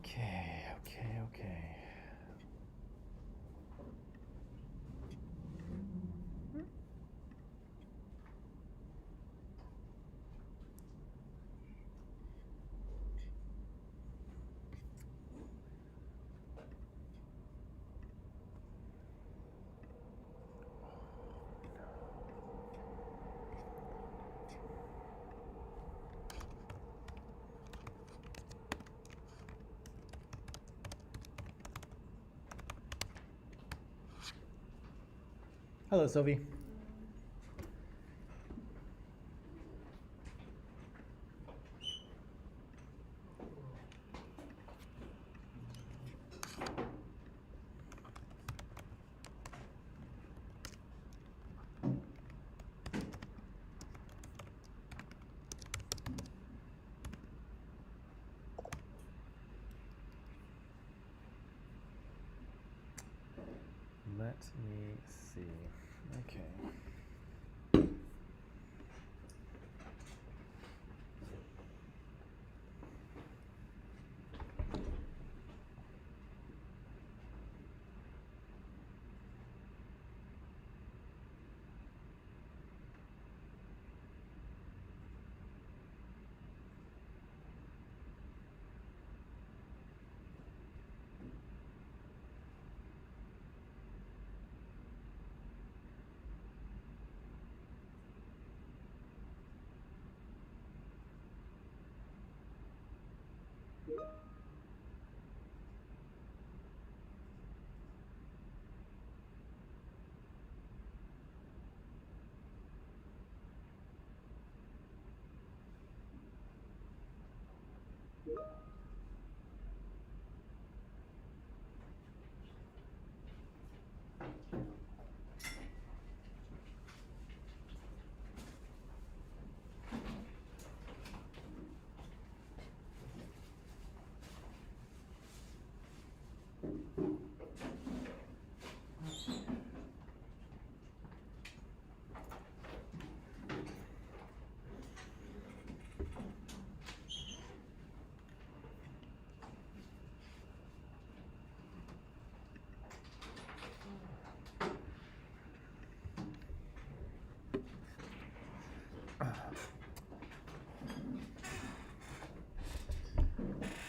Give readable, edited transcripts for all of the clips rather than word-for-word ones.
Okay. Hello, Sylvie. Let me see. Okay.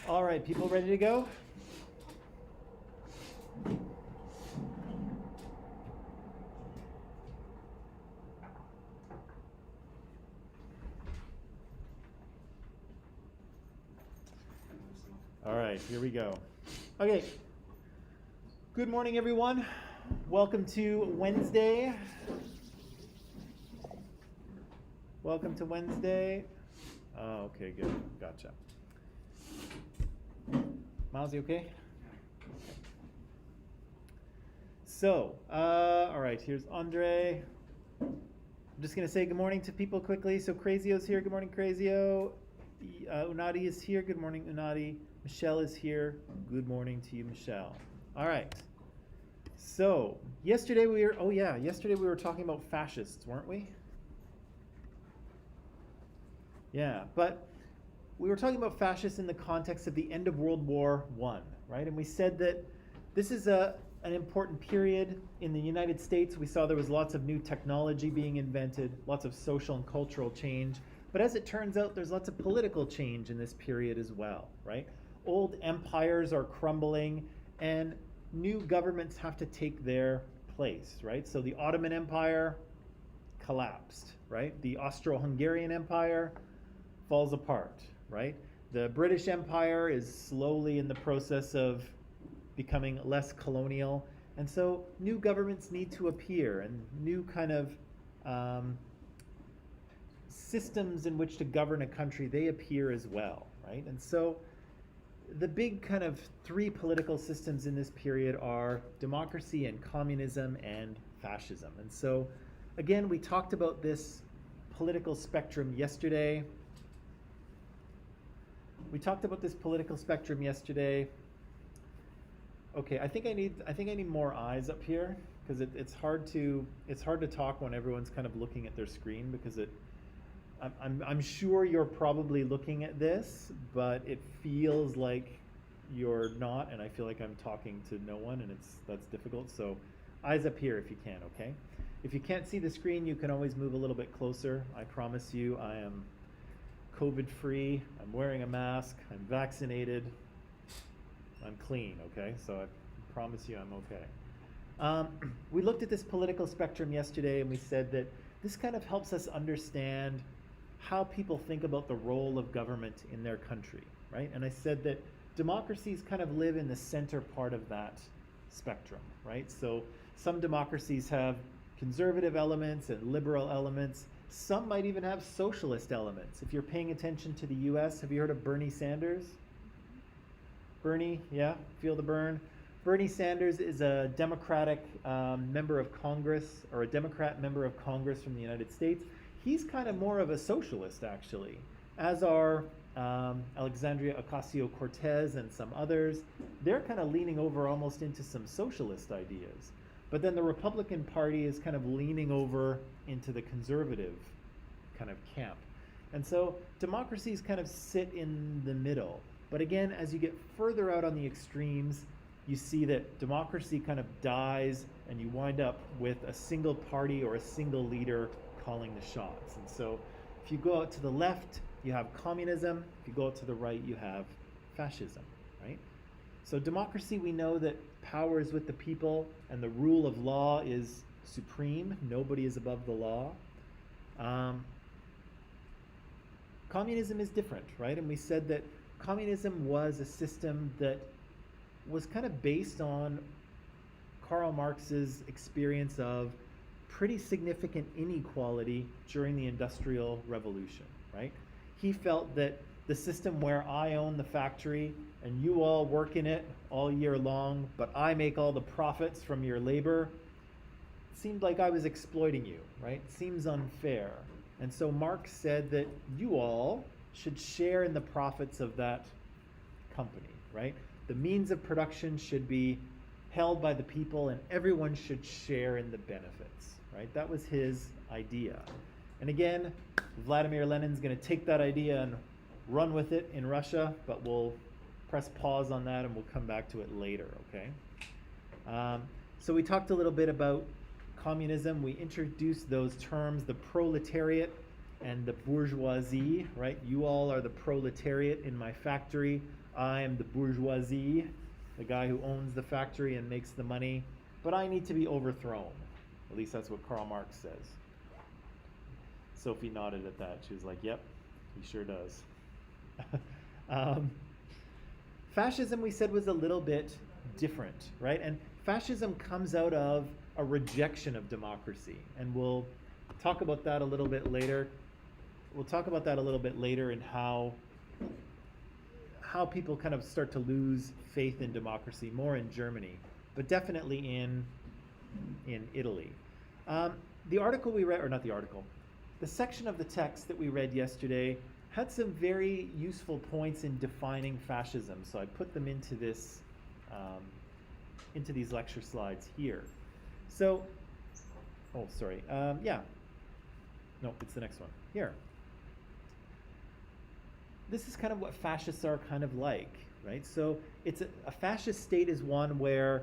All right, people ready to go? All right, here we go. Okay. Good morning, everyone. Welcome to Wednesday. Welcome to Wednesday. Oh, okay, good. Gotcha. Miles, you okay? So, all right, here's Andre. I'm just going to say good morning to people quickly. So, Crazio's here. Good morning, Crazio. Unadi is here. Good morning, Unadi. Michelle is here. Good morning to you, Michelle. All right. So, yesterday we were talking about fascists, weren't we? Yeah, but we were talking about fascists in the context of the end of World War I, right? And we said that this is an important period in the United States. We saw there was lots of new technology being invented, lots of social and cultural change. But as it turns out, there's lots of political change in this period as well, right? Old empires are crumbling and new governments have to take their place, right? So the Ottoman Empire collapsed, right? The Austro-Hungarian Empire falls apart, right? The British Empire is slowly in the process of becoming less colonial. And so new governments need to appear and new kind of systems in which to govern a country, they appear as well, right? And so the big kind of three political systems in this period are democracy and communism and fascism. And so, again, we talked about this political spectrum yesterday. Okay, I think I need more eyes up here because it's hard to talk when everyone's kind of looking at their screen because I'm sure you're probably looking at this, but it feels like you're not, and I feel like I'm talking to no one, and that's difficult. So eyes up here if you can, okay? If you can't see the screen, you can always move a little bit closer. I promise you I am COVID-free. I'm wearing a mask. I'm vaccinated. I'm clean, okay? So I promise you I'm okay. We looked at this political spectrum yesterday, and we said that this kind of helps us understand how people think about the role of government in their country, right? And I said that democracies kind of live in the center part of that spectrum, right? So some democracies have conservative elements and liberal elements. Some might even have socialist elements. If you're paying attention to the US, have you heard of Bernie Sanders? Bernie, yeah, feel the burn. Bernie Sanders is a Democratic member of Congress, or a Democrat member of Congress from the United States. He's kind of more of a socialist, actually, as are Alexandria Ocasio-Cortez and some others. They're kind of leaning over almost into some socialist ideas. But then the Republican Party is kind of leaning over into the conservative kind of camp. And so democracies kind of sit in the middle. But again, as you get further out on the extremes, you see that democracy kind of dies and you wind up with a single party or a single leader calling the shots. And so if you go out to the left, you have communism. If you go out to the right, you have fascism, right? So democracy, we know that power is with the people and the rule of law is supreme. Nobody is above the law. Communism is different, right? And we said that communism was a system that was kind of based on Karl Marx's experience of pretty significant inequality during the Industrial Revolution, right? He felt that the system where I own the factory and you all work in it all year long, but I make all the profits from your labor, it seemed like I was exploiting you, right? It seems unfair. And so Marx said that you all should share in the profits of that company, right? The means of production should be held by the people and everyone should share in the benefits, right? That was his idea. And again, Vladimir Lenin's going to take that idea and run with it in Russia, but we'll press pause on that and we'll come back to it later, okay? So we talked a little bit about communism. We introduced those terms, the proletariat and the bourgeoisie, right? You all are the proletariat in my factory. I am the bourgeoisie, the guy who owns the factory and makes the money, but I need to be overthrown. At least that's what Karl Marx says. Sophie nodded at that. She was like, yep, he sure does. Fascism, we said, was a little bit different, right? And fascism comes out of a rejection of democracy. And we'll talk about that a little bit later. We'll talk about that a little bit later and how people kind of start to lose faith in democracy, more in Germany, but definitely in Italy. The article we read, or not the article, the section of the text that we read yesterday had some very useful points in defining fascism. So I put them into this, into these lecture slides here. So, oh, sorry, yeah. No, it's the next one, here. This is kind of what fascists are kind of like, right? So it's a fascist state is one where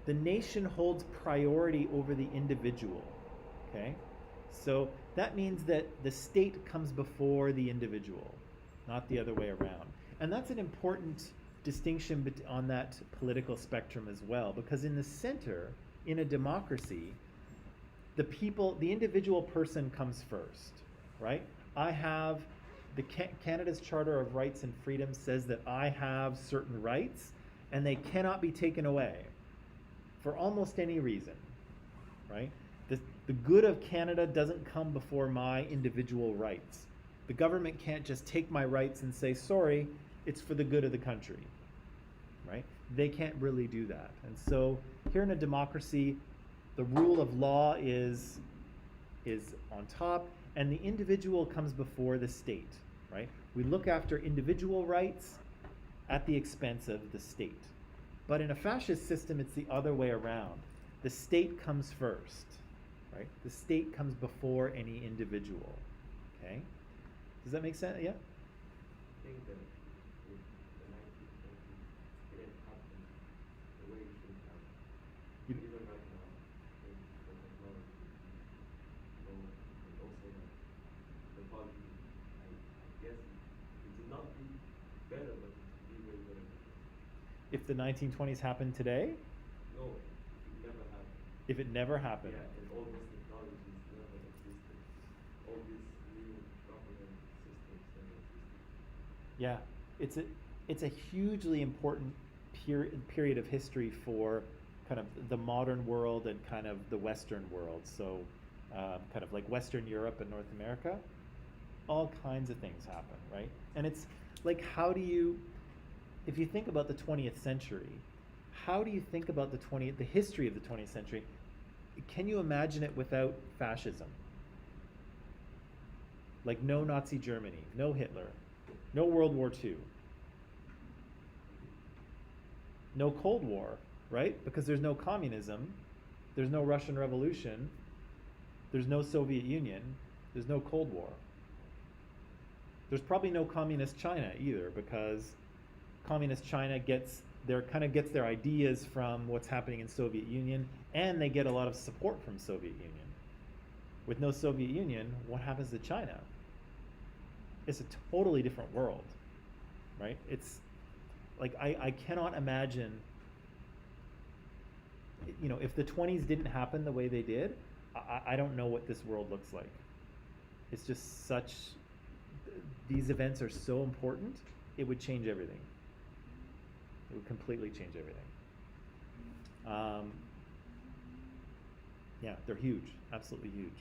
the nation holds priority over the individual, okay? So that means that the state comes before the individual, not the other way around. And that's an important distinction on that political spectrum as well, because in the center, in a democracy, the people, the individual person comes first, right? I have Canada's Charter of Rights and Freedoms says that I have certain rights and they cannot be taken away for almost any reason, right? The good of Canada doesn't come before my individual rights. The government can't just take my rights and say, sorry, it's for the good of the country, right? They can't really do that. And so here in a democracy, the rule of law is on top, and the individual comes before the state, right? We look after individual rights at the expense of the state. But in a fascist system, it's the other way around. The state comes first, right? The state comes before any individual, okay? Does that make sense? Yeah? I think that with the 1920s, You, Even right now, with the technology, and also the quality, I guess it will not be better, but it will be way better than this. if the 1920s happened today, No, it never happened. if it never happened, Yeah, and all those technologies never existed. All these new government systems never existed. yeah, it's a hugely important period of history for kind of the modern world and kind of the Western world. So, kind of like Western Europe and North America, all kinds of things happen, right? And it's like, how do you, if you think about the 20th century, how do you think about the history of the 20th century? Can you imagine it without fascism? Like no Nazi Germany, no Hitler, no World War II, no Cold War, right? Because there's no communism, there's no Russian Revolution, there's no Soviet Union, there's no Cold War. There's probably no communist China either, because communist China gets their ideas from what's happening in Soviet Union, and they get a lot of support from Soviet Union. With no Soviet Union, what happens to China? It's a totally different world, right? It's like I cannot imagine, if the 20s didn't happen the way they did, I don't know what this world looks like. It's just these events are so important, it would change everything. It would completely change everything. Yeah, they're huge, absolutely huge.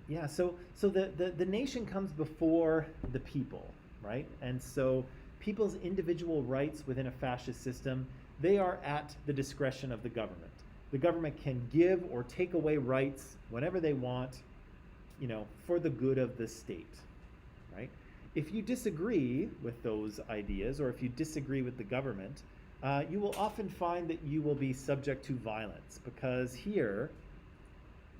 Yeah, so the nation comes before the people, right? And so people's individual rights within a fascist system, they are at the discretion of the government. The government can give or take away rights whenever they want, for the good of the state, right? If you disagree with those ideas, or if you disagree with the government, you will often find that you will be subject to violence, because here,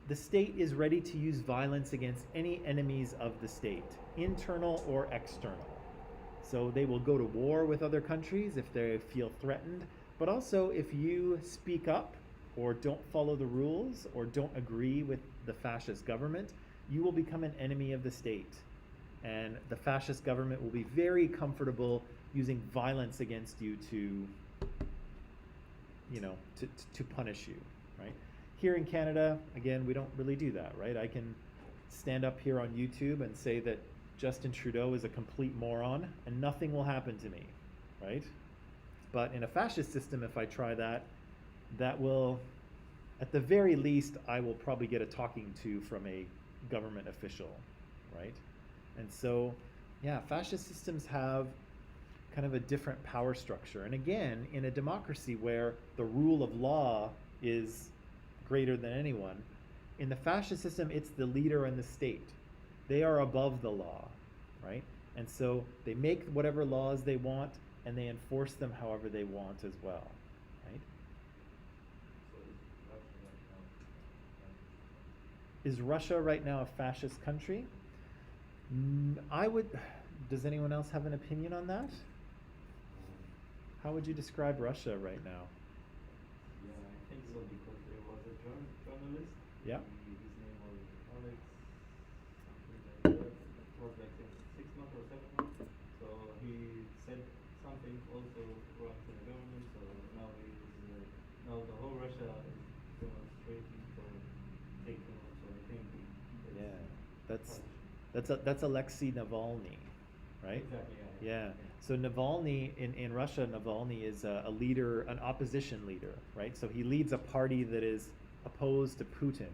the state is ready to use violence against any enemies of the state, internal or external. So they will go to war with other countries if they feel threatened, but also if you speak up or don't follow the rules or don't agree with the fascist government, you will become an enemy of the state. And the fascist government will be very comfortable using violence against you to punish you, right? Here in Canada, again, we don't really do that, right? I can stand up here on YouTube and say that Justin Trudeau is a complete moron and nothing will happen to me, right? But in a fascist system, if I try that, that will, at the very least, I will probably get a talking to from a government official, right? And so, yeah, fascist systems have kind of a different power structure. And again, in a democracy where the rule of law is greater than anyone, in the fascist system, it's the leader and the state. They are above the law, right? And so they make whatever laws they want and they enforce them however they want as well, right? So Is Russia right now a fascist country? Does anyone else have an opinion on that? How would you describe Russia right now? Yeah, I think so, because there was a journalist. Yeah. His name was Alex, something like that. It was like 6 months or 7 months. So he said something also wrong to the government. So now the whole Russia is demonstrating for taking over. So I think That's Alexei Navalny, right? Exactly. Yeah. So Navalny in Russia, Navalny is a leader, an opposition leader, right? So he leads a party that is opposed to Putin,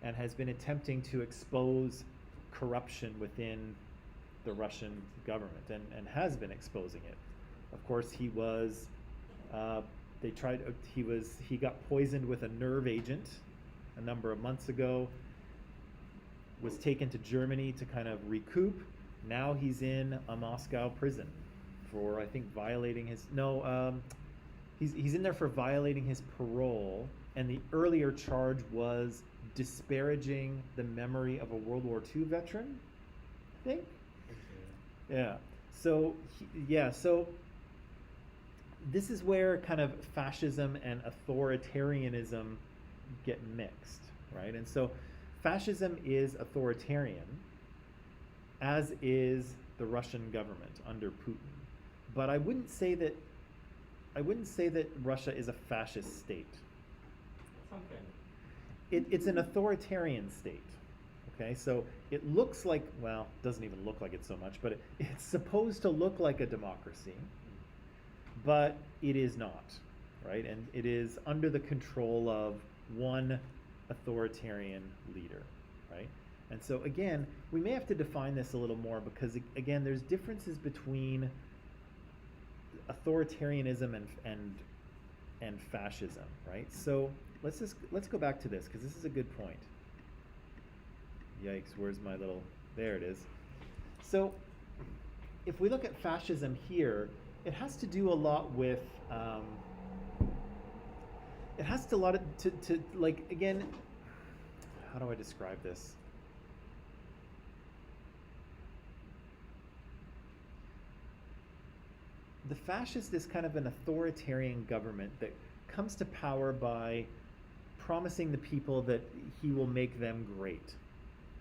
and has been attempting to expose corruption within the Russian government, and has been exposing it. Of course, he got poisoned with a nerve agent a number of months ago. Was taken to Germany to kind of recoup. Now he's in a Moscow prison for, I think, he's in there for violating his parole, and the earlier charge was disparaging the memory of a World War II veteran, I think. Yeah. So this is where kind of fascism and authoritarianism get mixed, right? And so fascism is authoritarian, as is the Russian government under Putin. But I wouldn't say that Russia is a fascist state. Some kind. It's an authoritarian state. Okay, so it looks like, well, it doesn't even look like it so much, but it's supposed to look like a democracy, but it is not, right? And it is under the control of one authoritarian leader, right? And so again, we may have to define this a little more because again, there's differences between authoritarianism and fascism, right? So let's go back to this because this is a good point. Yikes, where's my little, there it is. So if we look at fascism here, it has to do a lot with, it has to a lot of, to like, again, how do I describe this? The fascist is kind of an authoritarian government that comes to power by promising the people that he will make them great,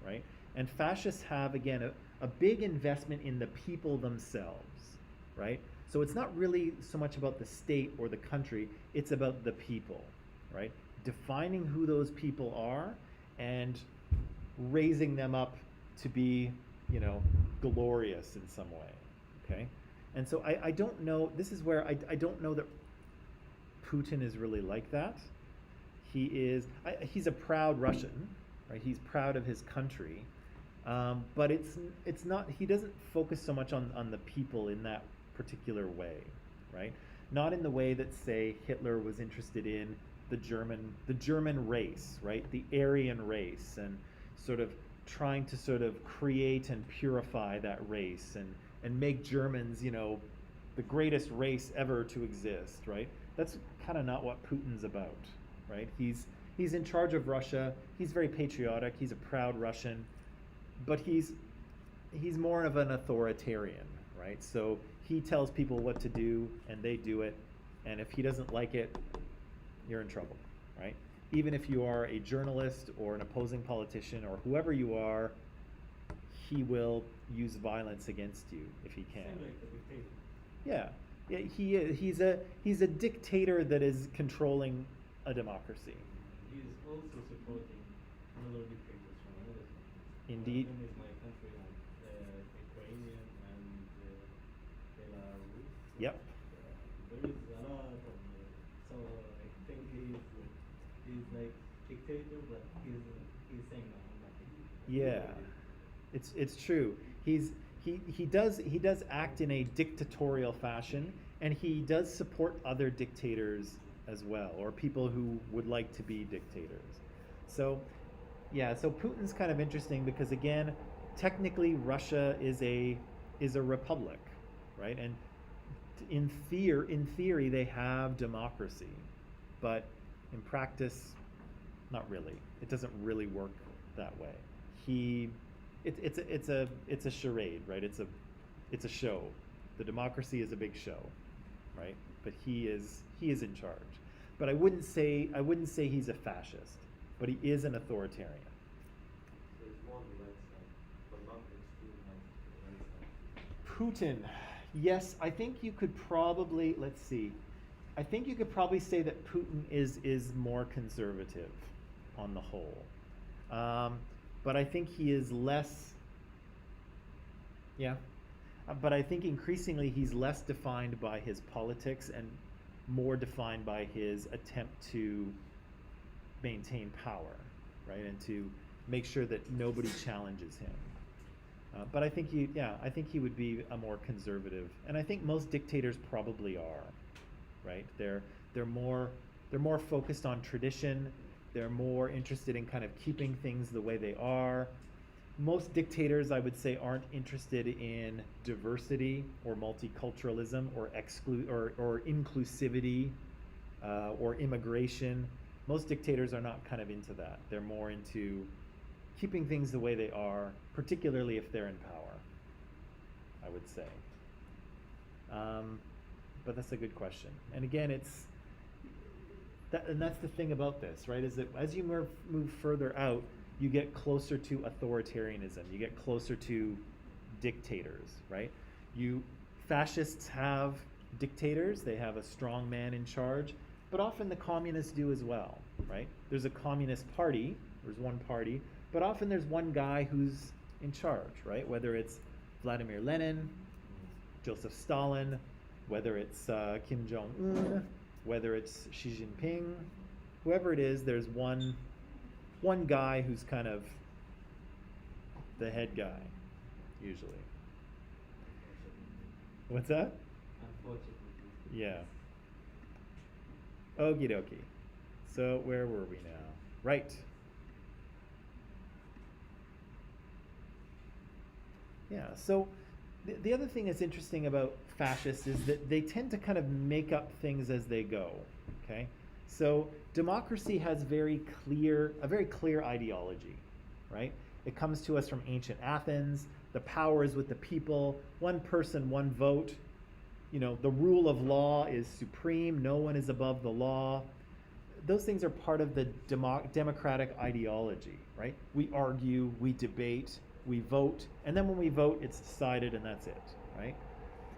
right? And fascists have, again, a big investment in the people themselves, right? So it's not really so much about the state or the country, it's about the people, right? Defining who those people are and raising them up to be, glorious in some way, okay? And so I don't know, this is where I don't know that Putin is really like that. He's a proud Russian, right? He's proud of his country, but it's not. He doesn't focus so much on the people in that particular way, right? Not in the way that, say, Hitler was interested in the German race, right? The Aryan race, and sort of trying to sort of create and purify that race and make Germans, the greatest race ever to exist, right? That's kind of not what Putin's about, right? He's in charge of Russia. He's very patriotic. He's a proud Russian, but he's more of an authoritarian, right? So he tells people what to do, and they do it. And if he doesn't like it, you're in trouble, right? Even if you are a journalist or an opposing politician or whoever you are, he will use violence against you if he can. Same like the dictator. Yeah, he's a dictator that is controlling a democracy. He is also supporting another dictators from another country. Indeed. One is my country, Ukrainian and Belarus. Yep. There is a lot of, so I think he's like dictator, but he's saying no, I'm not dictator. Yeah, it's true. He does act in a dictatorial fashion, and he does support other dictators as well, or people who would like to be dictators. So, yeah, so Putin's kind of interesting because, again, technically Russia is a republic, right? And in theory they have democracy, but in practice, not really. It doesn't really work that way. It's a charade, right? It's a show. The democracy is a big show, right? But he is in charge. But I wouldn't say he's a fascist, but he is an authoritarian. So it's more on the right side, but not the extreme right side. Putin, yes, I think you could probably, let's see, I think you could probably say that Putin is more conservative on the whole. But I think he is less, but I think increasingly he's less defined by his politics and more defined by his attempt to maintain power, right? And to make sure that nobody challenges him. But I think he would be a more conservative, and I think most dictators probably are, right? They're more focused on tradition. They're more interested in kind of keeping things the way they are. Most dictators, I would say, aren't interested in diversity or multiculturalism or inclusivity or immigration. Most dictators are not kind of into that. They're more into keeping things the way they are, particularly if they're in power, I would say. but that's a good question. And again, it's that, and that's the thing about this, right? Is that as you move further out, you get closer to authoritarianism. You get closer to dictators, right? Fascists have dictators. They have a strong man in charge, but often the communists do as well, right? There's a communist party. There's one party, but often there's one guy who's in charge, right? Whether it's Vladimir Lenin, Joseph Stalin, whether it's Kim Jong-un, whether it's Xi Jinping, whoever it is, there's one guy who's kind of the head guy, usually. What's that? Unfortunately. Yeah. Okie dokie. So where were we now? Right. Yeah, so the other thing that's interesting about fascists is that they tend to kind of make up things as they go, okay? So democracy has a very clear ideology, right? It comes to us from ancient Athens. The power is with the people. One person, one vote. You know, the rule of law is supreme. No one is above the law. Those things are part of the democratic ideology, right? We argue, we debate, we vote, and then when we vote, it's decided and that's it, right?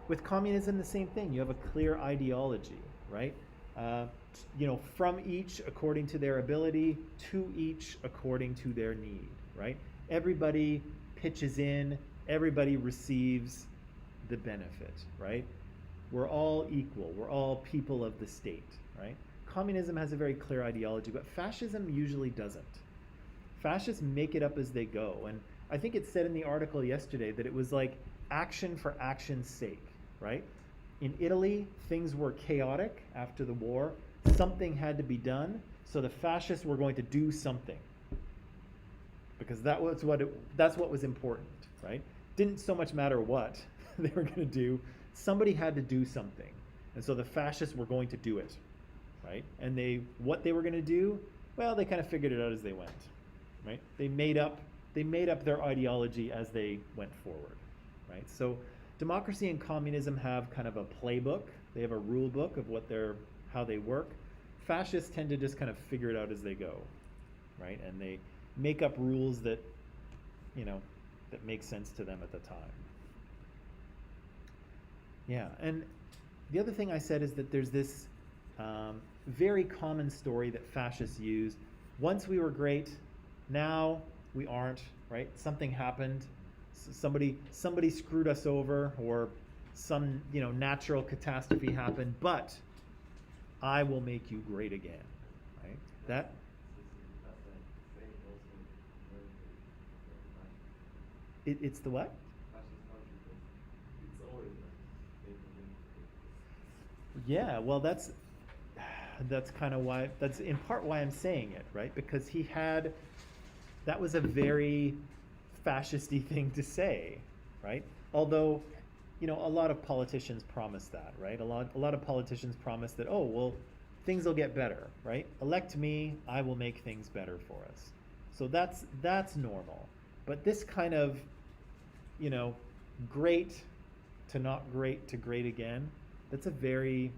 With communism, the same thing. You have a clear ideology, right? You know, from each according to their ability, to each according to their need, right? Everybody pitches in, everybody receives the benefit, right? We're all equal. We're all people of the state, right? Communism has a very clear ideology, but fascism usually doesn't. Fascists make it up as they go. And I think it said in the article yesterday that it was like action for action's sake, right? In Italy, things were chaotic after the war. Something had to be done, so the fascists were going to do something. Because that's what was important, right? Didn't so much matter what they were going to do. Somebody had to do something. And so the fascists were going to do it, right? And what they were going to do, well, they kind of figured it out as they went, right? They made up their ideology as they went forward, right? So democracy and communism have kind of a playbook. They have a rule book of how they work. Fascists tend to just kind of figure it out as they go, right? And they make up rules that, you know, that make sense to them at the time. Yeah, and the other thing I said is that there's this very common story that fascists use. Once we were great, now we aren't, right? Something happened, somebody screwed us over, or some, you know, natural catastrophe happened, but I will make you great again, right? That's it's the what? Yeah, well, that's kind of why, that's in part why I'm saying it, right? Because that was a very fascist-y thing to say, right? Although, you know, a lot of politicians promise that, right? A lot of politicians promise that, oh, well, things will get better, right? Elect me, I will make things better for us. So that's normal. But this kind of, you know, great to not great to great again, that's a very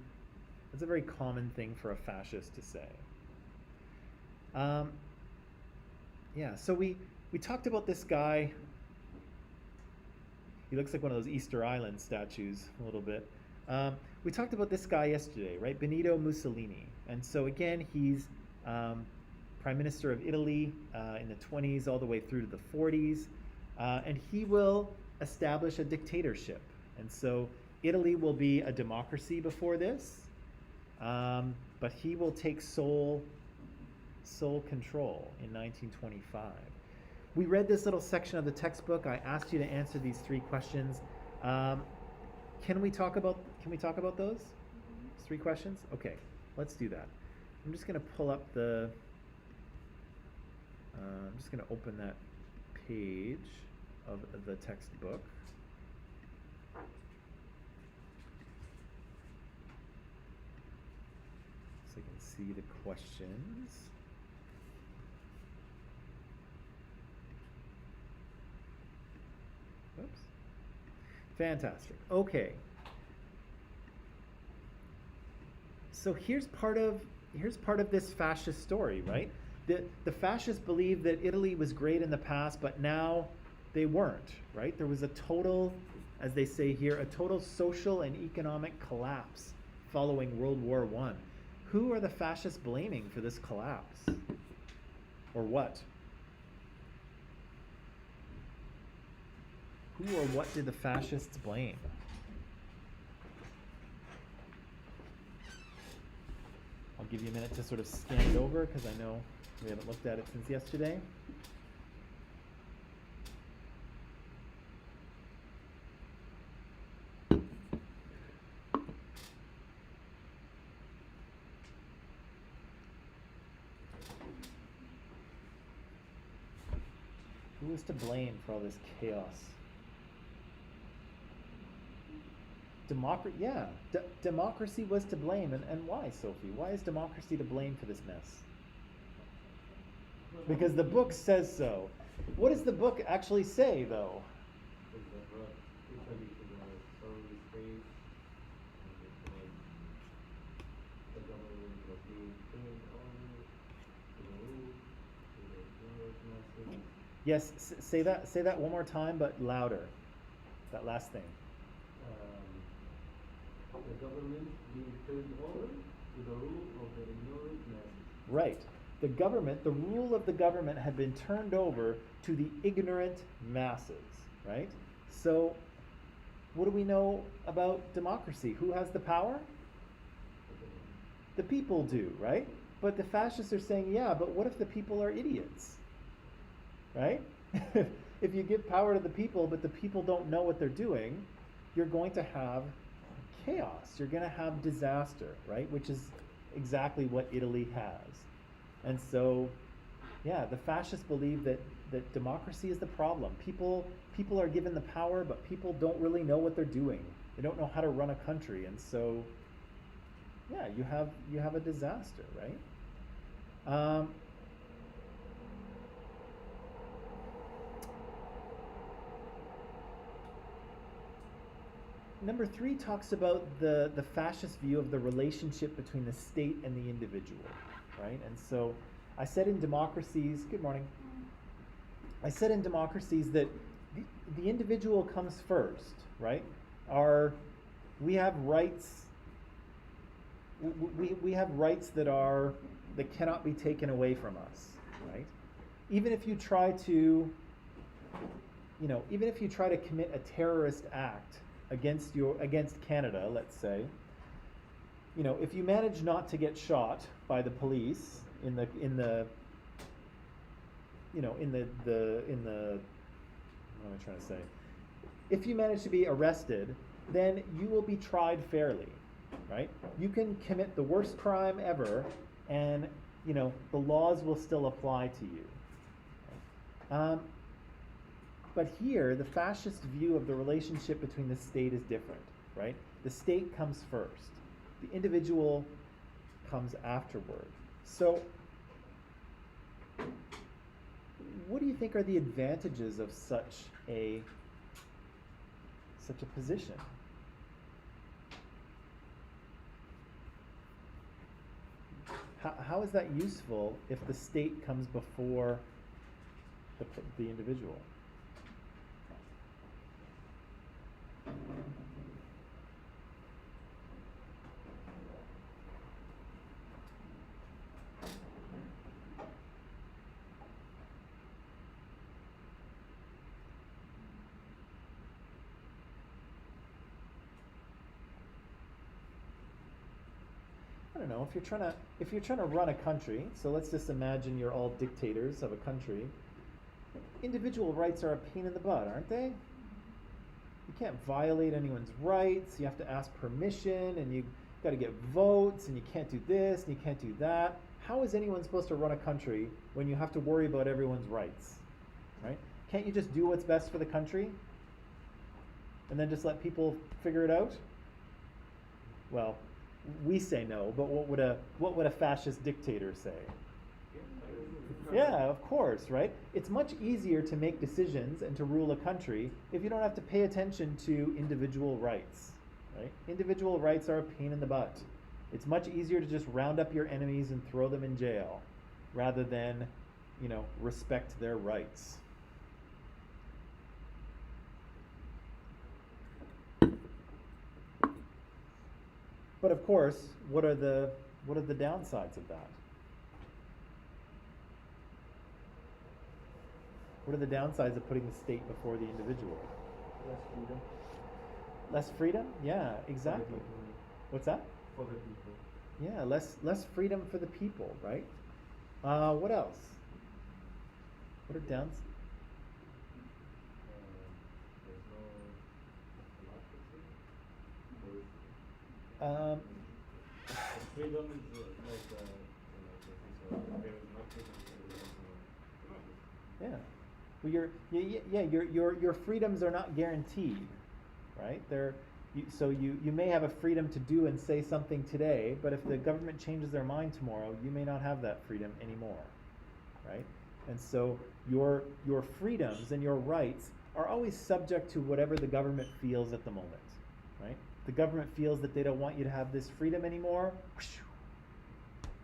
common thing for a fascist to say. Yeah, so we talked about this guy. He looks like one of those Easter Island statues a little bit. We talked about this guy yesterday, right? Benito Mussolini. And so again, he's Prime Minister of Italy in the 20s all the way through to the 40s. And he will establish a dictatorship. And so Italy will be a democracy before this, but he will take sole control in 1925. We read this little section of the textbook. I asked you to answer these 3 questions. Can we talk about those 3 questions? Okay, let's do that. I'm just going to pull up I'm just going to open that page of the textbook. So you can see the questions. Oops. Fantastic. Okay. so here's part of this fascist story, right? The fascists believed that Italy was great in the past, but now they weren't, right? There was a total, as they say here, a total social and economic collapse following World War I. Who are the fascists blaming for this collapse? Or what? Who or what did the fascists blame? I'll give you a minute to sort of scan it over because I know we haven't looked at it since yesterday. Who is to blame for all this chaos? Democracy was to blame. And why, Sophie? Why is democracy to blame for this mess? Because the book says so. What does the book actually say, though? Because that brought Italy to the sorry state, and because the government was being turned over to the rule, to the ignorant masses. Yes, say that one more time, but louder. That last thing. The government being turned over to the rule of the ignorant masses. Right. The rule of the government had been turned over to the ignorant masses, right? So, what do we know about democracy? Who has the power? The people do, right? But the fascists are saying, yeah, but what if the people are idiots? Right? If you give power to the people, but the people don't know what they're doing, you're going to have chaos. You're going to have disaster, right? Which is exactly what Italy has. And so, yeah, the fascists believe that democracy is the problem. People are given the power, but people don't really know what they're doing. They don't know how to run a country, and so, yeah, you have a disaster, right? Number 3 talks about the fascist view of the relationship between the state and the individual, right? And so I said in democracies, good morning. I said in democracies that the individual comes first, right? We have rights. We have rights that cannot be taken away from us, right? Even if you try to, commit a terrorist act against Canada, let's say, if you manage not to get shot by the police in the what am I trying to say? If you manage to be arrested, then you will be tried fairly, right? You can commit the worst crime ever, and the laws will still apply to you. But here, the fascist view of the relationship between the state is different, right? The state comes first. The individual comes afterward. So, what do you think are the advantages of such a position? How is that useful if the state comes before the individual? I don't know, if you're trying to run a country, so let's just imagine you're all dictators of a country, individual rights are a pain in the butt, aren't they? You can't violate anyone's rights, you have to ask permission, and you got to get votes, and you can't do this, and you can't do that. How is anyone supposed to run a country when you have to worry about everyone's rights, right? Can't you just do what's best for the country and then just let people figure it out? Well, we say no, but what would a fascist dictator say? Yeah, of course, right? It's much easier to make decisions and to rule a country if you don't have to pay attention to individual rights, right? Individual rights are a pain in the butt. It's much easier to just round up your enemies and throw them in jail rather than, respect their rights. But of course, what are the downsides of that? What are the downsides of putting the state before the individual? Less freedom. Less freedom? Yeah, For the exactly. people. What's that? For the people. Yeah, less freedom for the people, right? What else? What are downs? There's no democracy. Um, Freedom is like so there is no freedom, there is no democracy. yeah. Well, your freedoms are not guaranteed, right? You may have a freedom to do and say something today, but if the government changes their mind tomorrow, you may not have that freedom anymore, right? And so your freedoms and your rights are always subject to whatever the government feels at the moment, right? The government feels that they don't want you to have this freedom anymore, whoosh,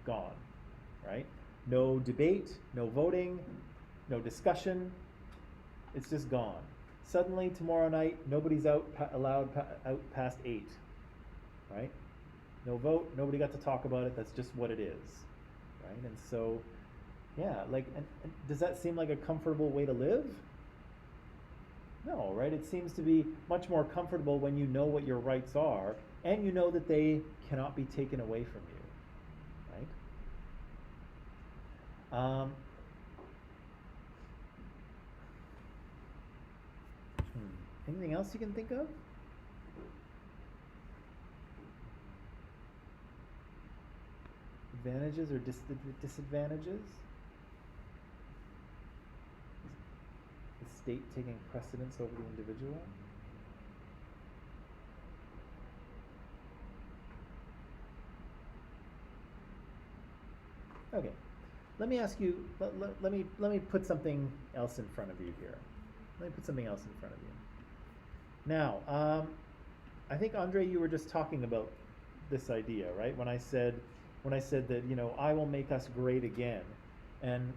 gone, right? No debate, no voting, no discussion. It's just gone. Suddenly, tomorrow night, nobody's allowed out past 8, right? No vote, nobody got to talk about it. That's just what it is, right? And so, yeah, and does that seem like a comfortable way to live? No, right? It seems to be much more comfortable when you know what your rights are and you know that they cannot be taken away from you, right? Anything else you can think of? Advantages or disadvantages? The state taking precedence over the individual? Okay, let me ask you. Let me put something else in front of you here. Let me put something else in front of you. Now, I think Andre, you were just talking about this idea, right? When I said that I will make us great again, and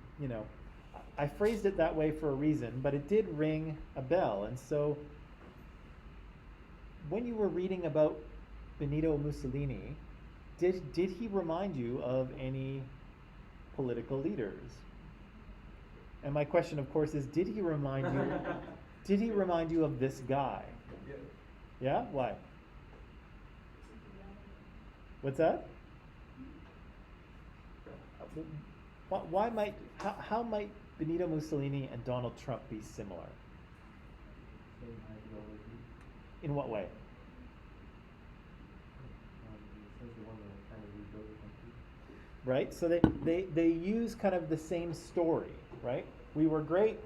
I phrased it that way for a reason, but it did ring a bell. And so, when you were reading about Benito Mussolini, did he remind you of any political leaders? And my question, of course, is: did he remind you? Did he remind you of this guy? Yeah. Yeah? Why? What's that? How might Benito Mussolini and Donald Trump be similar? Same ideology. In what way? Since they want to kind of rebuild the country. Right? So they use kind of the same story, right? We were great.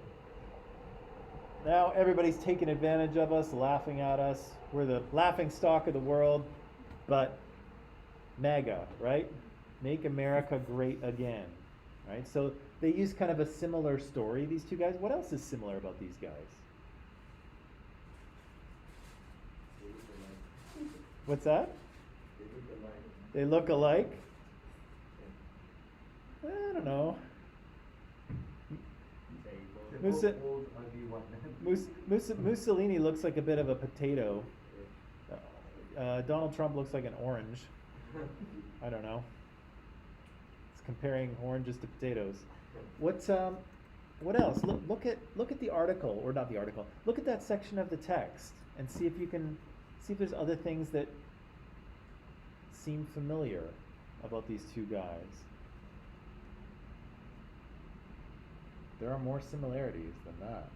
Now everybody's taking advantage of us, laughing at us. We're the laughing stock of the world. But MAGA, right? Make America great again, right? So they use kind of a similar story, these two guys. What else is similar about these guys? They look alike. What's that? They look alike. They look alike? I don't know. They're Musa- both old, ugly white men. Mussolini looks like a bit of a potato. Donald Trump looks like an orange. I don't know. It's comparing oranges to potatoes. What else? Look at the article, or not the article. Look at that section of the text and see if there's other things that seem familiar about these two guys. There are more similarities than that.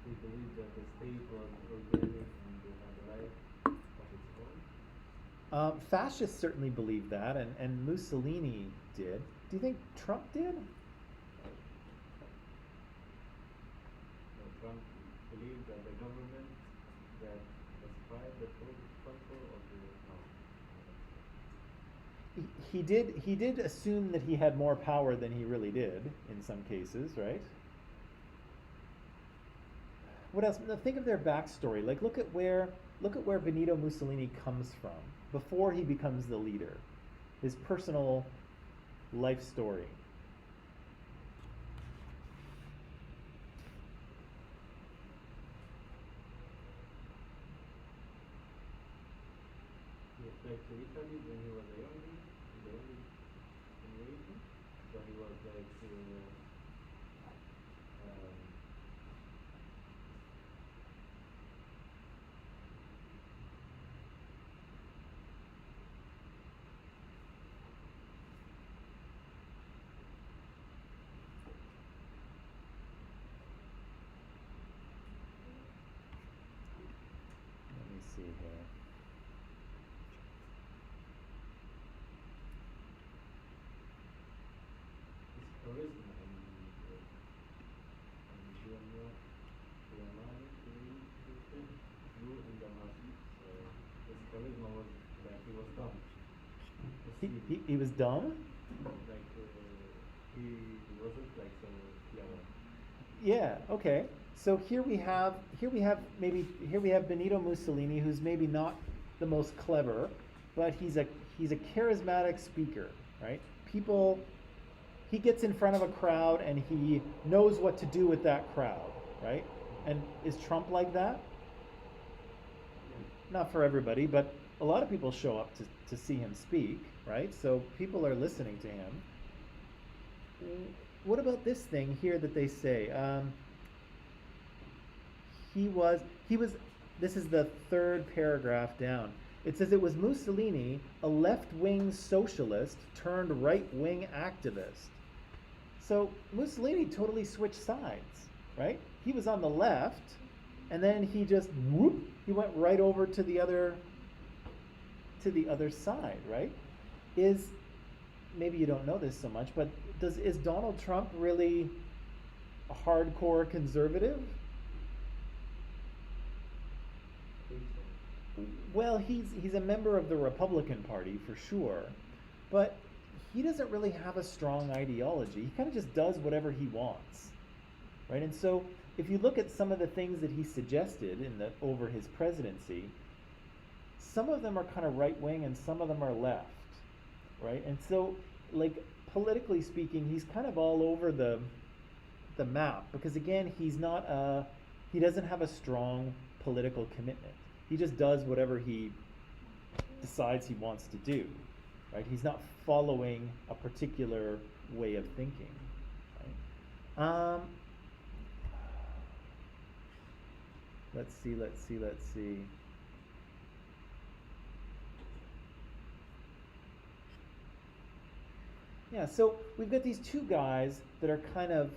They believe that the state was organic and they had a life of its own. Fascists certainly believe that, and Mussolini did. Do you think Trump did? So Trump believed that the government that described the total control of the He did assume that he had more power than he really did in some cases, right? What else? Now think of their backstory. Like look at where Benito Mussolini comes from before he becomes the leader. His personal life story. He went back to Italy when he was a young generation. So he was like Let me see here. his charisma and Giovanni grew in the masses. So his charisma was like he was dumb. He was dumb? Like he wasn't like so clever. Yeah, okay. So here we have Benito Mussolini, who's maybe not the most clever, but he's a charismatic speaker, right? He gets in front of a crowd and he knows what to do with that crowd, right? And is Trump like that? Not for everybody, but a lot of people show up to see him speak, right? So people are listening to him. What about this thing here that they say? This is the third paragraph down. It says it was Mussolini, a left-wing socialist turned right-wing activist. So Mussolini totally switched sides, right? He was on the left, and then he just he went right over to the other side, right? Maybe you don't know this so much, but is Donald Trump really a hardcore conservative? Well, he's a member of the Republican Party for sure, but he doesn't really have a strong ideology. He kind of just does whatever he wants, right? And so if you look at some of the things that he suggested over his presidency, some of them are kind of right wing and some of them are left, right? And so, like, politically speaking, he's kind of all over the map because again, he doesn't have a strong political commitment. He just does whatever he decides he wants to do, right? He's not following a particular way of thinking, right? Let's see. Yeah, so we've got these two guys that are kind of,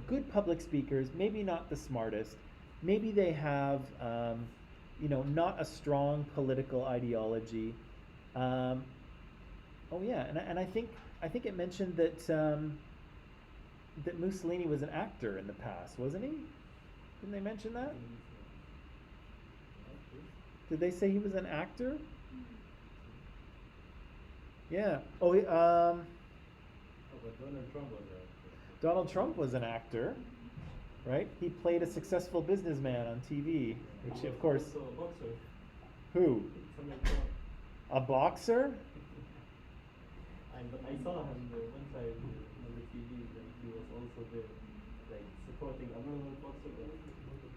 good public speakers, maybe not the smartest. Maybe they have, not a strong political ideology. Oh yeah, and I think it mentioned that that Mussolini was an actor in the past, wasn't he? Didn't they mention that? Did they say he was an actor? Yeah. Oh, But Donald Trump was Donald Trump was an actor, right? He played a successful businessman on TV, which of course. also a boxer. Who? Donald Trump. A boxer? I saw him one time on the TV that he was also there, like supporting another boxer.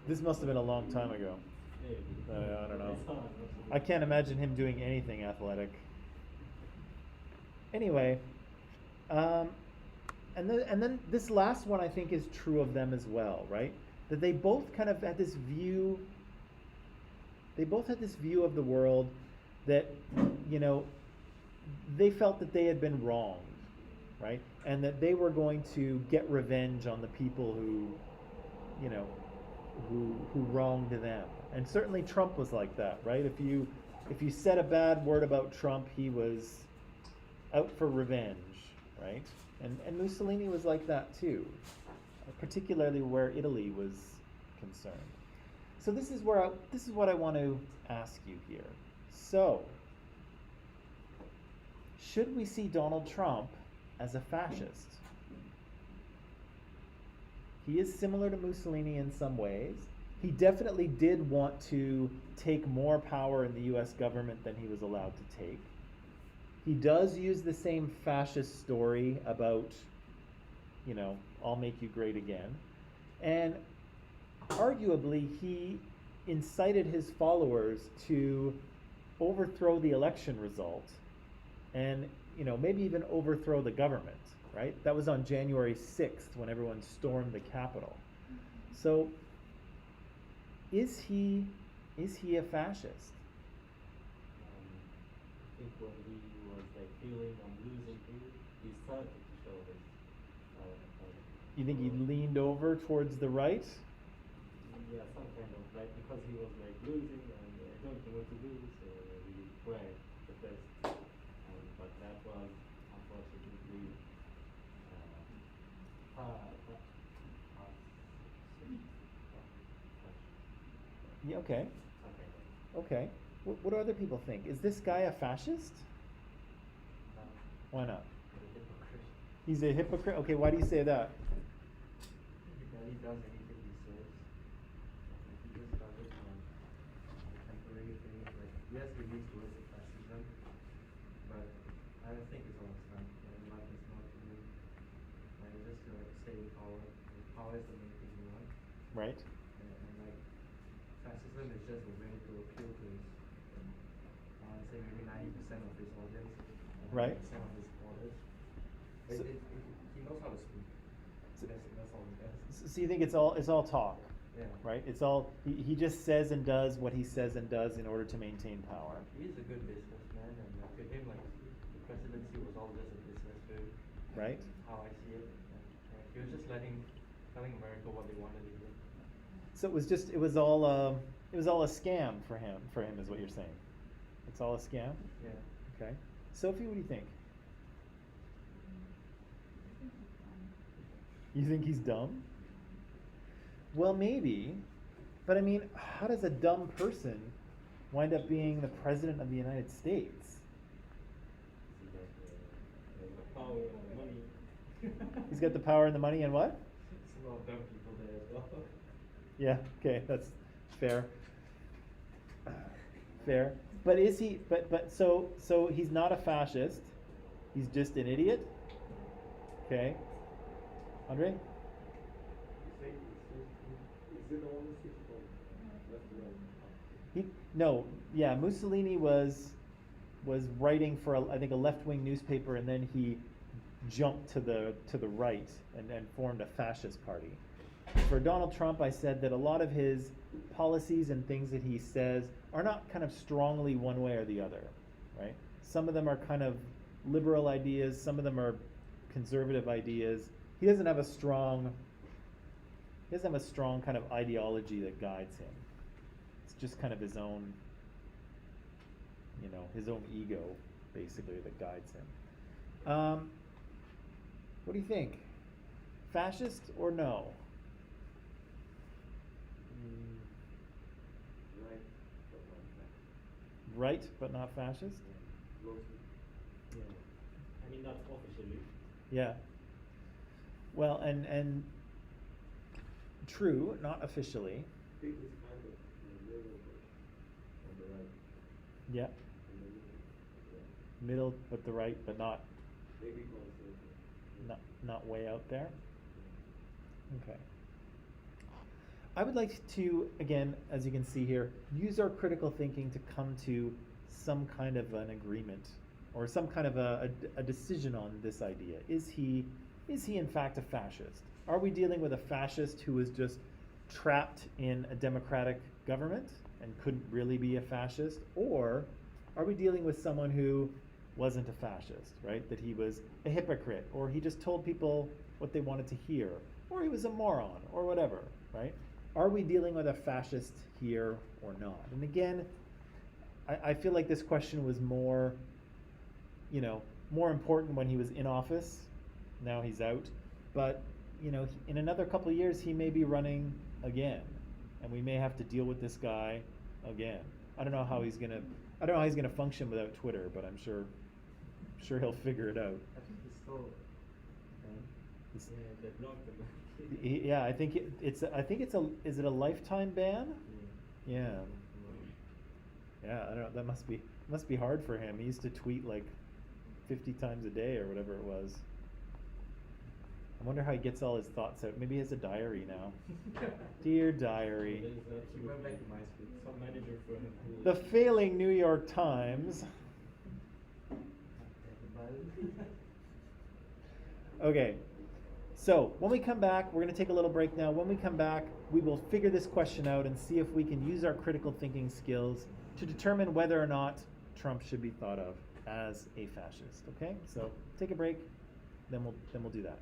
This must have been a long time ago. Maybe. I don't know. I saw him I can't imagine him doing anything athletic. Anyway, and then this last one I think is true of them as well, right? That they both kind of had this view. They both had this view of the world that, they felt that they had been wronged, right? And that they were going to get revenge on the people who wronged them. And certainly Trump was like that, right? If you said a bad word about Trump, he was out for revenge, right? And Mussolini was like that too, particularly where Italy was concerned. So this is what I want to ask you here. So, should we see Donald Trump as a fascist? He is similar to Mussolini in some ways. he definitely did want to take more power in the US government than he was allowed to take. He does use the same fascist story about, I'll make you great again. And arguably, he incited his followers to overthrow the election result and, maybe even overthrow the government, right? That was on January 6th when everyone stormed the Capitol. So, is he a fascist? I think when he was like feeling I'm losing here, he started to show his You think he leaned over towards the right? yeah, some kind of like because he was like losing and don't know what to do, so he tried the best. But that was unfortunately uh, Yeah, okay. okay. Okay. What do other people think? Is this guy a fascist? Why not? He's a hypocrite? Okay, why do you say that? Because he does anything he says. He just does it on temporary things. Like, yes, he leads towards the fascism, but I don't think it's all stunt. Like, it's not really. Like, just to like, stay in power. Like, power is the main thing you want. Right? And like, fascism is just a way to appeal to his, I want to say maybe 90% of his audience. Right. 90% of his supporters. But So- he knows how to speak. So- That's all he does. So you think it's all talk, Yeah. right? It's all he just says and does what he says and does in order to maintain power. He's a good businessman, and to him, like, the presidency was all just a business to him. Right. How I see it. And he was just telling America what they wanted to hear. So it was all a scam for him is what you're saying. It's all a scam? Yeah. Okay. Sophie, what do you think? You think he's dumb? Well, maybe. But I mean, how does a dumb person wind up being the president of the United States? The power and money. He's got the power and the money and what? There's a lot of dumb people there as well. Yeah, okay, that's fair. Fair. But is he so he's not a fascist. He's just an idiot? Okay. Andre? Is it the one who's left to right? Mussolini was writing for I think a left-wing newspaper, and then he jumped to the right and formed a fascist party. For Donald Trump, I said that a lot of his policies and things that he says are not kind of strongly one way or the other, right? Some of them are kind of liberal ideas, some of them are conservative ideas. He doesn't have a strong kind of ideology that guides him. It's just kind of his own ego, basically, that guides him. What do you think? Fascist or no? Right, Right, but not that. but not fascist? Mostly. Yeah. I mean, not officially. Yeah. Well, and true, not officially. I think it's kind of in the middle, but on the right. Yeah. In the middle. Yeah. Middle but the right, but not Maybe conservative. not way out there. Okay. I would like to, again, as you can see here, use our critical thinking to come to some kind of an agreement or some kind of a decision on this idea. Is he in fact a fascist? Are we dealing with a fascist who is just trapped in a democratic government and couldn't really be a fascist? Or are we dealing with someone who wasn't a fascist, right? That he was a hypocrite, or he just told people what they wanted to hear, or he was a moron, or whatever, right? Are we dealing with a fascist here or not? And again, I feel like this question was more important when he was in office. Now he's out. But, in another couple of years, he may be running again. And we may have to deal with this guy again. I don't know how he's gonna function without Twitter, but I'm sure he'll figure it out. I think he's still. Yeah, they blocked him. Yeah, I think I think it's a, is it a lifetime ban? Yeah. Yeah, I don't know, that must be hard for him. He used to tweet like 50 times a day or whatever it was. I wonder how he gets all his thoughts out. Maybe he has a diary now. Dear diary. He went back to MySpace. Some manager for him. The failing New York Times. Okay, so when we come back, we're going to take a little break now. When we come back, we will figure this question out and see if we can use our critical thinking skills to determine whether or not Trump should be thought of as a fascist. Okay, so take a break, then we'll do that.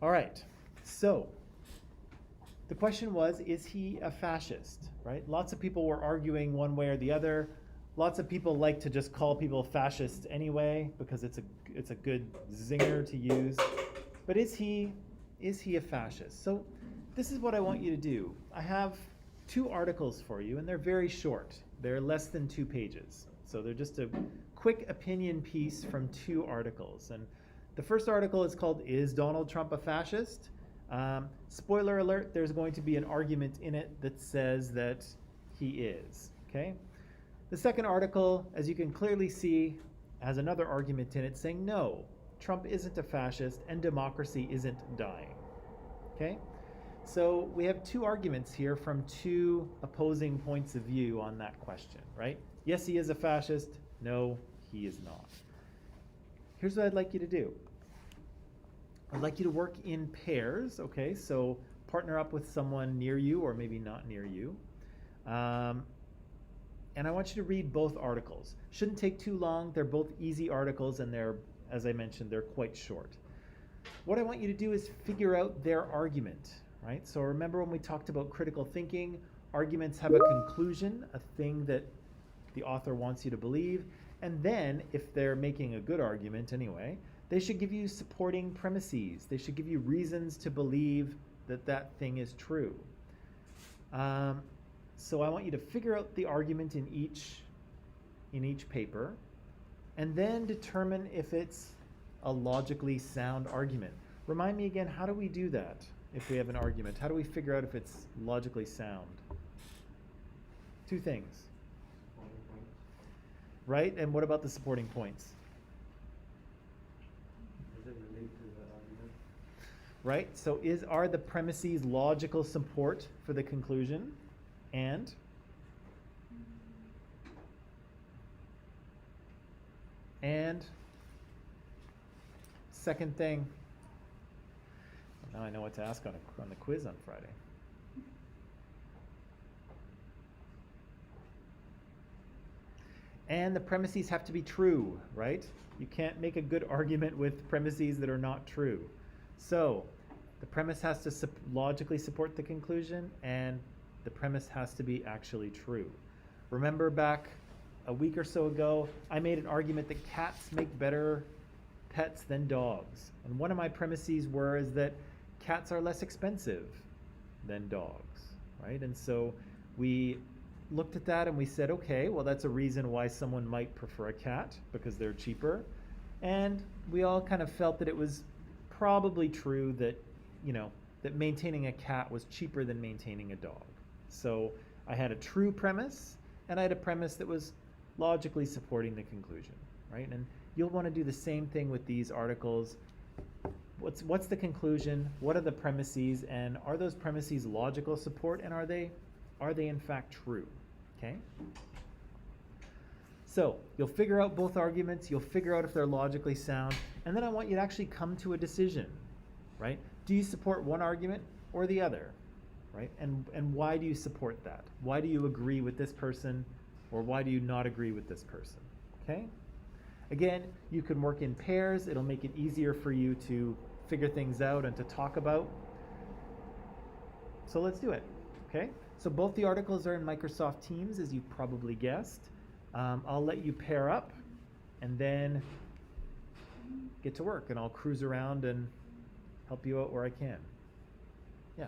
All right, so the question was, is he a fascist, right? Lots of people were arguing one way or the other. Lots of people like to just call people fascists anyway because it's a good zinger to use. But is he a fascist? So this is what I want you to do. I have 2 articles for you, and they're very short. They're less than 2 pages. So they're just a quick opinion piece from 2 articles. And the first article is called, "Is Donald Trump a Fascist?" Spoiler alert, there's going to be an argument in it that says that he is, okay? The second article, as you can clearly see, has another argument in it saying, no, Trump isn't a fascist and democracy isn't dying, okay? So we have 2 arguments here from 2 opposing points of view on that question, right? Yes, he is a fascist. No, he is not. Here's what I'd like you to do. I'd like you to work in pairs, okay? So partner up with someone near you or maybe not near you. And I want you to read both articles. Shouldn't take too long. They're both easy articles and they're, as I mentioned, they're quite short. What I want you to do is figure out their argument, right? So remember when we talked about critical thinking, arguments have a conclusion, a thing that the author wants you to believe, and then if they're making a good argument anyway, they should give you supporting premises. They should give you reasons to believe that that thing is true. So I want you to figure out the argument in each paper, and then determine if it's a logically sound argument. Remind me again, how do we do that if we have an argument? How do we figure out if it's logically sound? 2 things. Right? And what about the supporting points? Does it relate to the argument? Right? So are the premises logical support for the conclusion? And second thing, now I know what to ask on the quiz on Friday. And the premises have to be true, right? You can't make a good argument with premises that are not true. So the premise has to logically support the conclusion, and the premise has to be actually true. Remember back a week or so ago, I made an argument that cats make better pets than dogs. And one of my premises is that cats are less expensive than dogs, right? And so we looked at that and we said, okay, well, that's a reason why someone might prefer a cat, because they're cheaper. And we all kind of felt that it was probably true that, that maintaining a cat was cheaper than maintaining a dog. So I had a true premise, and I had a premise that was logically supporting the conclusion, right? And you'll want to do the same thing with these articles. What's the conclusion? What are the premises? And are those premises logical support? And are they in fact true? Okay? So you'll figure out both arguments. You'll figure out if they're logically sound. And then I want you to actually come to a decision, right? Do you support one argument or the other? Right? And why do you support that? Why do you agree with this person, or why do you not agree with this person? Okay? Again, you can work in pairs. It'll make it easier for you to figure things out and to talk about. So let's do it. Okay? So both the articles are in Microsoft Teams, as you probably guessed. I'll let you pair up and then get to work, and I'll cruise around and help you out where I can. Yeah.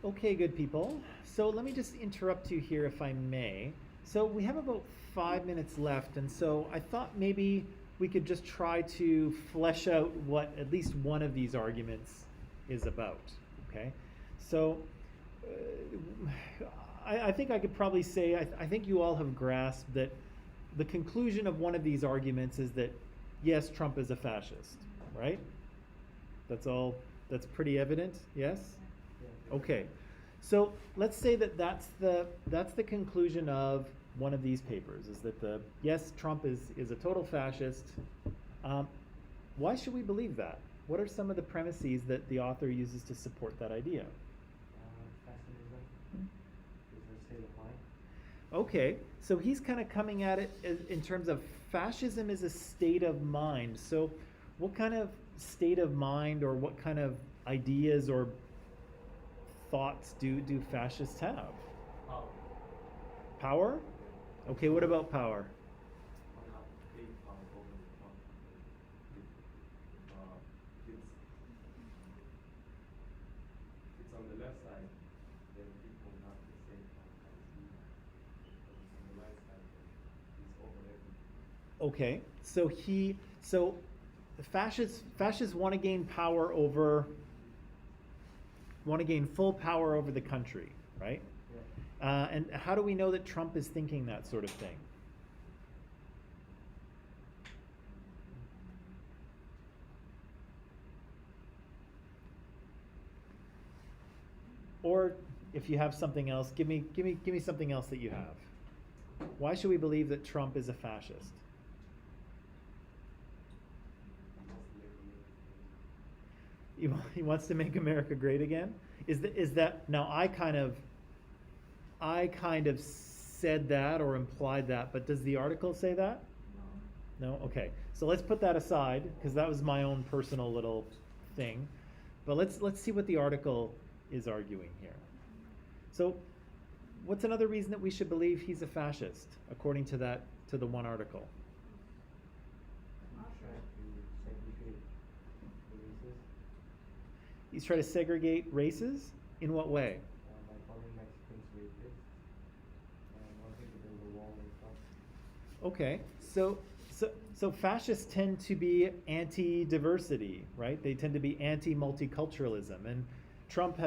Okay, good people. So let me just interrupt you here if I may. So we have about 5 minutes left, and so I thought maybe we could just try to flesh out what at least one of these arguments is about. Okay? So I think I could probably say, I think you all have grasped that the conclusion of one of these arguments is that, yes, Trump is a fascist, right? That's all, that's pretty evident, yes? Yeah. Okay, so let's say that that's the conclusion of one of these papers, is that yes, Trump is a total fascist. Why should we believe that? What are some of the premises that the author uses to support that idea? Fascism is a state of mind. Okay, so he's kind of coming at it in terms of fascism is a state of mind. So what kind of state of mind or what kind of ideas or thoughts do fascists have? Power. Power? Okay, what about power? I'm not big power over the top. It's on the left side, then people not the same power as you. But it's on the right side, then it's over everything. Okay, so the fascists want to gain full power over the country, right? Yeah. And how do we know that Trump is thinking that sort of thing? Or if you have something else, give me something else that you have. Why should we believe that Trump is a fascist? He wants to make America great again? Is that now? I kind of said that or implied that, but does the article say that? No? Okay. So let's put that aside because that was my own personal little thing. But let's see what the article is arguing here. So what's another reason that we should believe he's a fascist according to the one article? He's trying to segregate races? In what way? By calling Mexicans rapists and wanting to build a wall and stuff. Okay, so fascists tend to be anti-diversity, right? They tend to be anti-multiculturalism, and Trump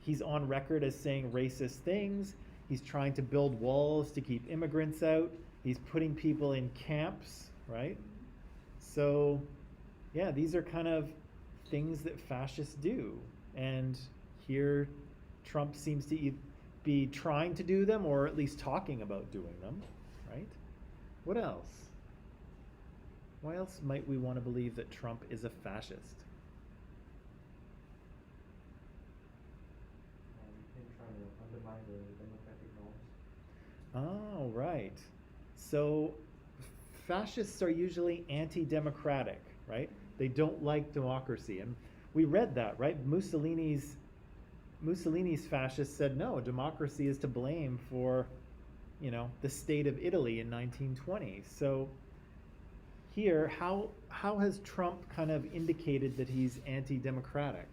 he's on record as saying racist things. He's trying to build walls to keep immigrants out. He's putting people in camps, right? So, yeah, these are kind of things that fascists do, and here Trump seems to be trying to do them, or at least talking about doing them, right? What else? Why else might we want to believe that Trump is a fascist? Him trying to undermine the democratic norms. Oh, right. So fascists are usually anti-democratic, right? They don't like democracy. And we read that, right? Mussolini's fascists said, no, democracy is to blame for, the state of Italy in 1920. So here, how has Trump kind of indicated that he's anti-democratic?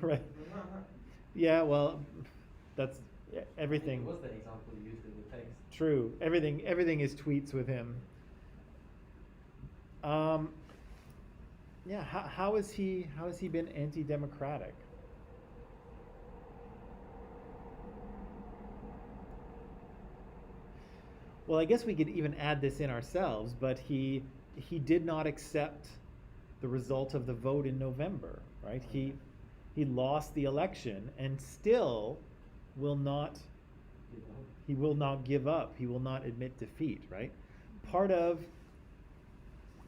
Right. Yeah, well, that's everything. It was the example used in the text. True. Everything is tweets with him. Yeah, how has he been anti-democratic? Well, I guess we could even add this in ourselves, but he did not accept the result of the vote in November, right? He lost the election and still will not give up. He will not admit defeat, right?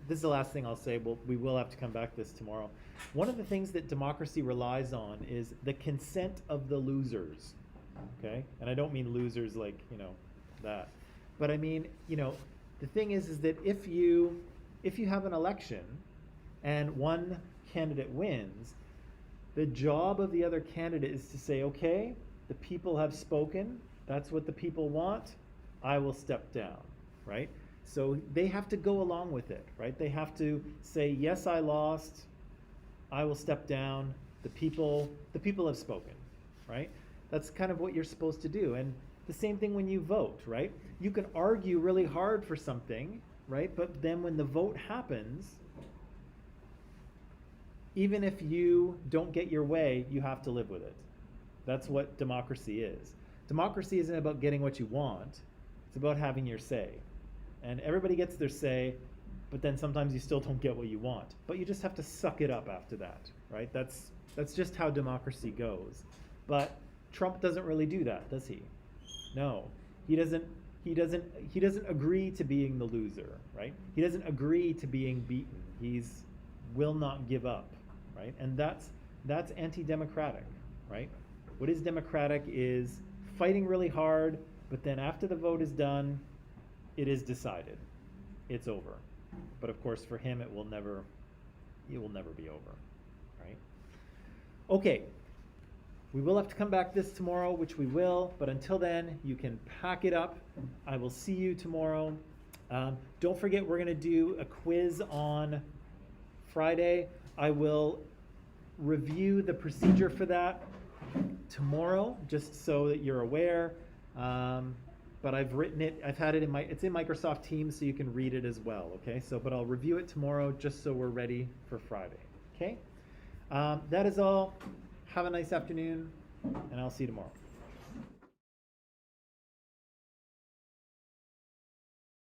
This is the last thing I'll say. We will have to come back to this tomorrow. One of the things that democracy relies on is the consent of the losers, okay? And I don't mean losers like, that. But I mean, the thing is that if you have an election and one candidate wins, the job of the other candidate is to say, okay, the people have spoken, that's what the people want, I will step down, right? So they have to go along with it, right? They have to say, yes, I lost, I will step down, The people have spoken, right? That's kind of what you're supposed to do. And the same thing when you vote, right? You can argue really hard for something, right? But then when the vote happens, even if you don't get your way, you have to live with it. That's what democracy is. Democracy isn't about getting what you want. It's about having your say. And everybody gets their say, but then sometimes you still don't get what you want. But you just have to suck it up after that, right? That's just how democracy goes. But Trump doesn't really do that, does he? No. He doesn't agree to being the loser, right? He doesn't agree to being beaten. He's will not give up, right? And that's anti-democratic, right? What is democratic is fighting really hard, but then after the vote is done, it is decided. It's over. But of course, for him, it will never be over, right? Okay. We will have to come back this tomorrow, which we will, but until then, you can pack it up. I will see you tomorrow. Don't forget, we're going to do a quiz on Friday. I will review the procedure for that tomorrow, just so that you're aware. But I've written it, it's in Microsoft Teams, so you can read it as well, okay? But I'll review it tomorrow, just so we're ready for Friday, okay? That is all. Have a nice afternoon, and I'll see you tomorrow.